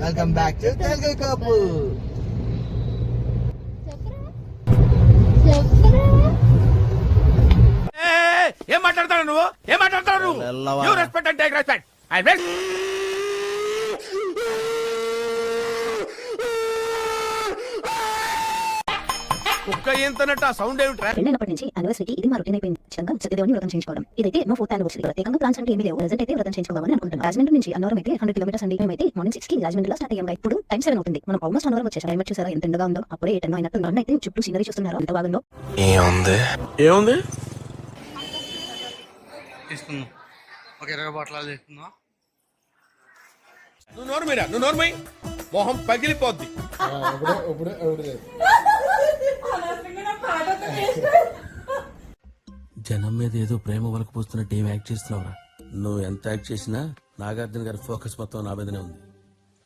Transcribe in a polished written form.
Welcome back to Telugu cup. ఏం మాట్లాడతావు నువ్వు? ఏం మాట్లాడతావు నువ్వు? You respect and take respect. కుక్క ఏంతనట్టు ఆ సౌండ్ ఏమిట్రా? పెళ్ళైనప్పటి నుంచి యానివర్సరీకి ఇది మా రొటీన్ అయిపోయింది. చిన్నగా సత్యదేవుని వ్రతం చేయించుకోవడం. ఇదైతే మా 4th యానివర్సరీ. ప్రత్యేకంగా ప్లాన్స్ అంటే ఏమీ లేవు. రిజల్ట్ అయితే వ్రతం చేయించుకోవాలని అనుకుంటున్నాం. రాజమండ్రి నుంచి అన్నవరం అయితే 100 కిలోమీటర్స్ అండి. మేమైతే మార్నింగ్ 6 కి రాజమండ్రిలో స్టార్ట్ అయ్యాం. ఇప్పుడు టైం 7 అవుతుంది. మనం ఆల్మోస్ట్ అన్నవరం వచ్చేసాం. క్లైమేట్ చూసారా ఎంత ఎండగా ఉందో. అప్పుడే 10 అయినట్టు నన్ను అయితే చుట్టూ సీనరీ చూస్తున్నారు. ఎంత బాగుందో. ఏముంది తీసుకుందాం. ఒక 20 బాటిల్ తీసుకుందాం. నువ్వు నోర్మై మొహం పగిలిపోద్ది. జనం మీద ఏదో ప్రేమ వలకు పోస్తున్నట్టు ఏం యాక్ట్ చేస్తున్నావురా? నువ్వు ఎంత యాక్ట్ చేసినా నాగార్జున గారి ఫోకస్ మొత్తం నా మీదనే ఉంది.